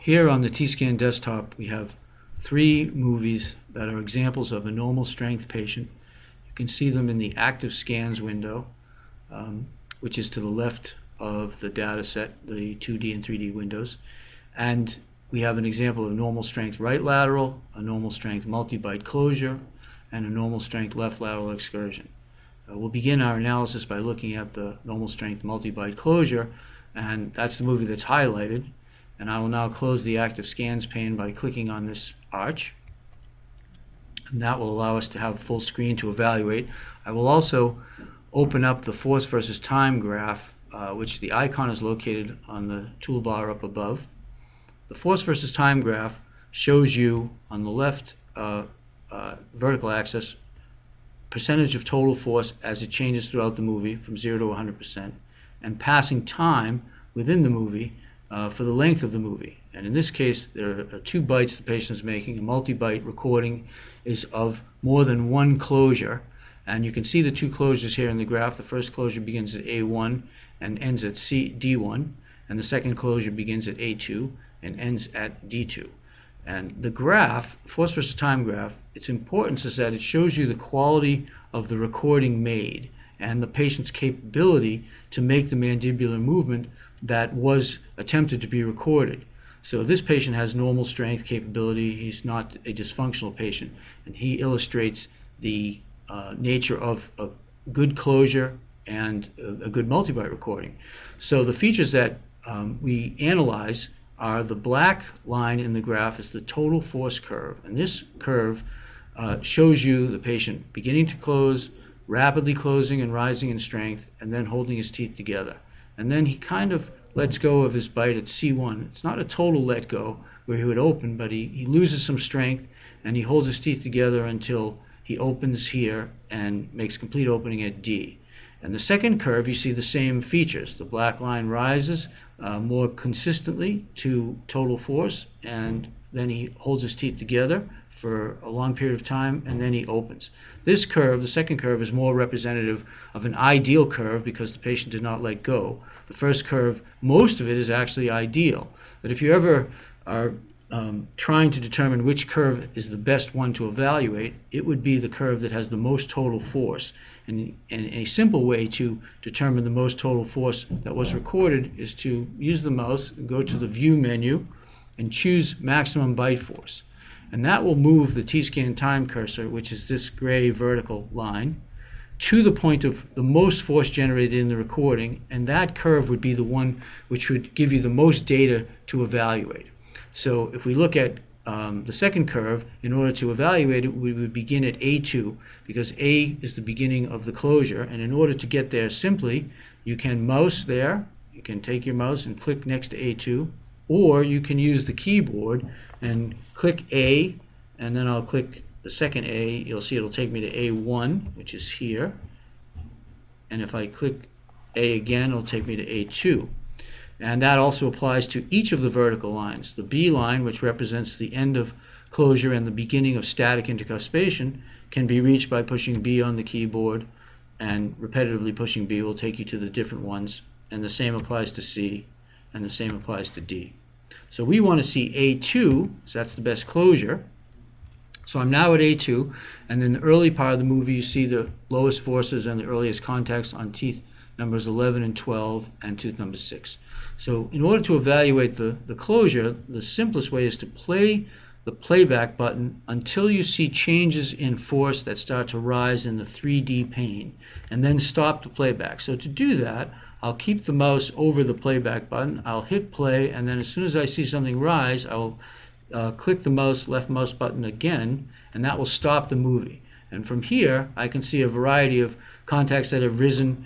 here on the T-Scan desktop, we have 3 movies that are examples of a normal strength patient. You can see them in the active scans window, which is to the left of the data set, the 2D and 3D windows. And we have an example of normal strength right lateral, a normal strength multi-bite closure, and a normal strength left lateral excursion. We'll begin our analysis by looking at the normal strength multi-bite closure, and that's the movie that's highlighted. And I will now close the active scans pane by clicking on this arch, and that will allow us to have a full screen to evaluate. I will also open up the force versus time graph, which the icon is located on the toolbar up above. The force versus time graph shows you on the left vertical axis percentage of total force as it changes throughout the movie from 0 to 100%, and passing time within the movie for the length of the movie. And in this case, there are 2 bites the patient is making. A multi-bite recording is of more than 1 closure, and you can see the 2 closures here in the graph. The first closure begins at A1 and ends at D1, and the second closure begins at A2 and ends at D2. And the graph, force versus time graph, its importance is that it shows you the quality of the recording made and the patient's capability to make the mandibular movement that was attempted to be recorded. So this patient has normal strength capability. He's not a dysfunctional patient, and he illustrates the nature of a good closure and a good multi-bite recording. So the features that we analyze are the black line in the graph is the total force curve, and this curve shows you the patient beginning to close, rapidly closing and rising in strength, and then holding his teeth together. And then he kind of lets go of his bite at C1. It's not a total let go where he would open, but he loses some strength and he holds his teeth together until he opens here and makes complete opening at D. And the second curve, you see the same features. The black line rises more consistently to total force, and then he holds his teeth together for a long period of time, and then he opens. This curve, the second curve, is more representative of an ideal curve because the patient did not let go. The first curve, most of it is actually ideal. But if you ever are trying to determine which curve is the best one to evaluate, it would be the curve that has the most total force. And a simple way to determine the most total force that was recorded is to use the mouse, go to the View menu, and choose Maximum Bite Force. And that will move the T-Scan time cursor, which is this gray vertical line, to the point of the most force generated in the recording, and that curve would be the one which would give you the most data to evaluate. So if we look at the second curve, in order to evaluate it, we would begin at A2, because A is the beginning of the closure, and in order to get there simply, you can mouse there, you can take your mouse and click next to A2, or you can use the keyboard and click A, and then I'll click the second A. You'll see it'll take me to A1, which is here, and if I click A again, it'll take me to A2. And that also applies to each of the vertical lines. The B line, which represents the end of closure and the beginning of static intercuspation, can be reached by pushing B on the keyboard, and repetitively pushing B will take you to the different ones, and the same applies to C, and the same applies to D. So we want to see A2, so that's the best closure. So I'm now at A2, and in the early part of the movie you see the lowest forces and the earliest contacts on teeth numbers 11 and 12 and tooth number 6. So in order to evaluate the closure, the simplest way is to play the playback button until you see changes in force that start to rise in the 3D pane, and then stop the playback. So to do that, I'll keep the mouse over the playback button, I'll hit play, and then as soon as I see something rise, I'll click the left mouse button again, and that will stop the movie. And from here, I can see a variety of contacts that have risen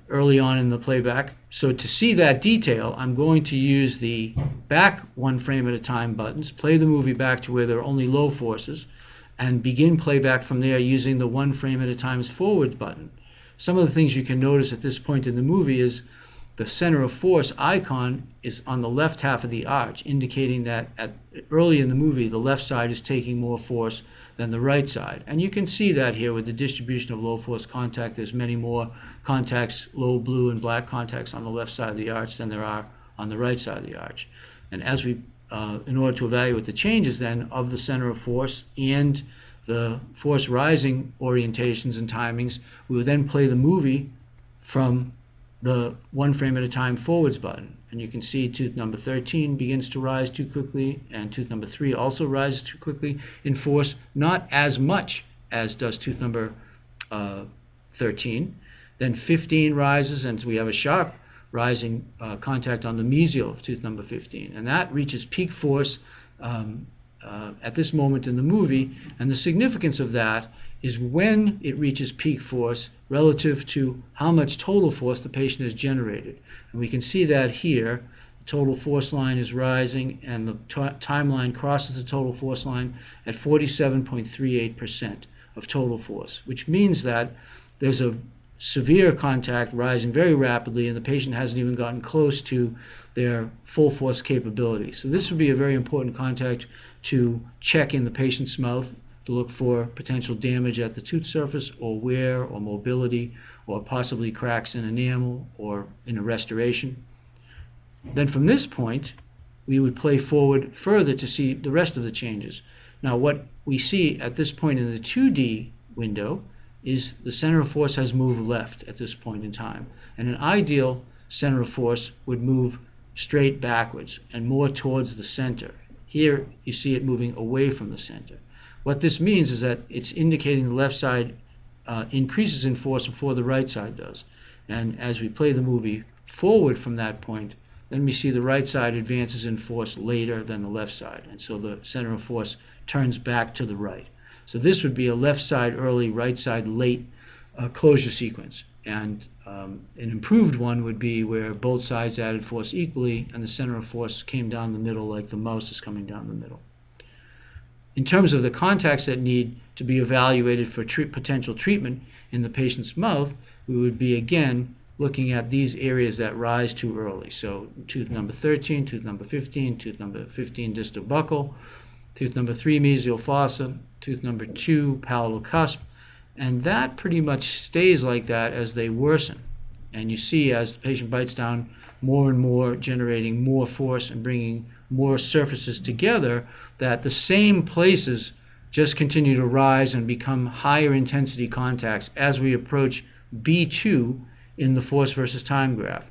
early on in the playback. So to see that detail, I'm going to use the back 1 frame at a time buttons, play the movie back to where there are only low forces, and begin playback from there using the 1 frame at a time forward button. Some of the things you can notice at this point in the movie is the center of force icon is on the left half of the arch, indicating that early in the movie the left side is taking more force than the right side. And you can see that here with the distribution of low force contact. There's many more contacts, low blue and black contacts on the left side of the arch than there are on the right side of the arch. And as we in order to evaluate the changes then of the center of force and the force rising orientations and timings, we would then play the movie from the one frame at a time forwards button. And you can see tooth number 13 begins to rise too quickly, and tooth number 3 also rises too quickly in force, not as much as does tooth number 13. Then 15 rises, and so we have a sharp rising contact on the mesial of tooth number 15. And that reaches peak force at this moment in the movie. And the significance of that is when it reaches peak force relative to how much total force the patient has generated. And we can see that here. The total force line is rising, and the timeline crosses the total force line at 47.38% of total force, which means that there's a severe contact rising very rapidly, and the patient hasn't even gotten close to their full force capability. So this would be a very important contact to check in the patient's mouth to look for potential damage at the tooth surface, or wear, or mobility, or possibly cracks in enamel, or in a restoration. Then from this point, we would play forward further to see the rest of the changes. Now, what we see at this point in the 2D window is the center of force has moved left at this point in time. And an ideal center of force would move straight backwards and more towards the center. Here, you see it moving away from the center. What this means is that it's indicating the left side increases in force before the right side does. And as we play the movie forward from that point, then we see the right side advances in force later than the left side. And so the center of force turns back to the right. So this would be a left side early, right side late closure sequence. And an improved one would be where both sides added force equally and the center of force came down the middle like the mouse is coming down the middle. In terms of the contacts that need to be evaluated for potential treatment in the patient's mouth, we would be again looking at these areas that rise too early. So tooth number 13, tooth number 15, tooth number 15 distal buccal, tooth number 3 mesial fossa, tooth number 2 palatal cusp, and that pretty much stays like that as they worsen. And you see as the patient bites down more and more, generating more force and bringing more surfaces together, that the same places just continue to rise and become higher intensity contacts as we approach B2 in the force versus time graph.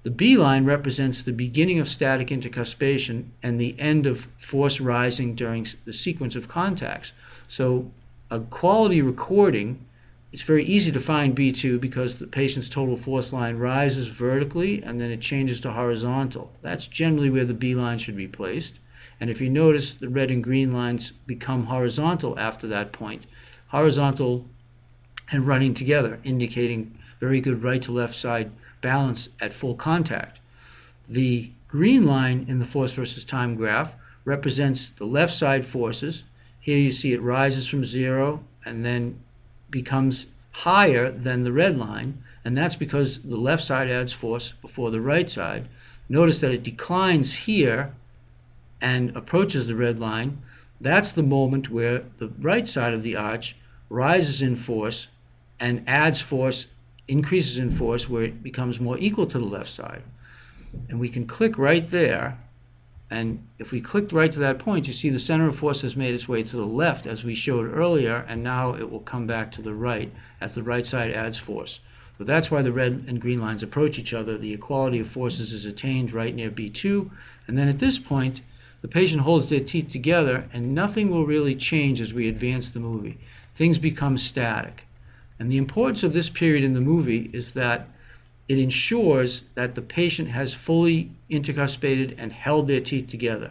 The B line represents the beginning of static intercuspation and the end of force rising during the sequence of contacts. So a quality recording, it's very easy to find B2 because the patient's total force line rises vertically and then it changes to horizontal. That's generally where the B line should be placed. And if you notice, the red and green lines become horizontal after that point. Horizontal and running together, indicating very good right to left side balance at full contact. The green line in the force versus time graph represents the left side forces. Here you see it rises from 0 and then becomes higher than the red line, and that's because the left side adds force before the right side. Notice that it declines here and approaches the red line. That's the moment where the right side of the arch rises in force and adds force, increases in force, where it becomes more equal to the left side. And we can click right there, and if we clicked right to that point, you see the center of force has made its way to the left as we showed earlier, and now it will come back to the right as the right side adds force. So that's why the red and green lines approach each other. The equality of forces is attained right near B2, and then at this point the patient holds their teeth together and nothing will really change as we advance the movie. Things become static. And the importance of this period in the movie is that it ensures that the patient has fully intercuspated and held their teeth together.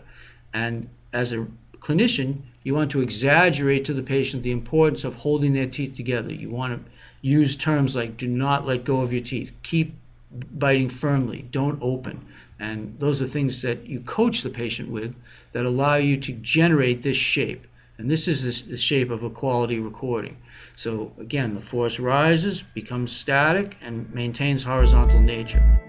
And as a clinician, you want to exaggerate to the patient the importance of holding their teeth together. You want to use terms like do not let go of your teeth, keep biting firmly, don't open. And those are things that you coach the patient with that allow you to generate this shape. And this is the shape of a quality recording. So again, the force rises, becomes static, and maintains horizontal nature.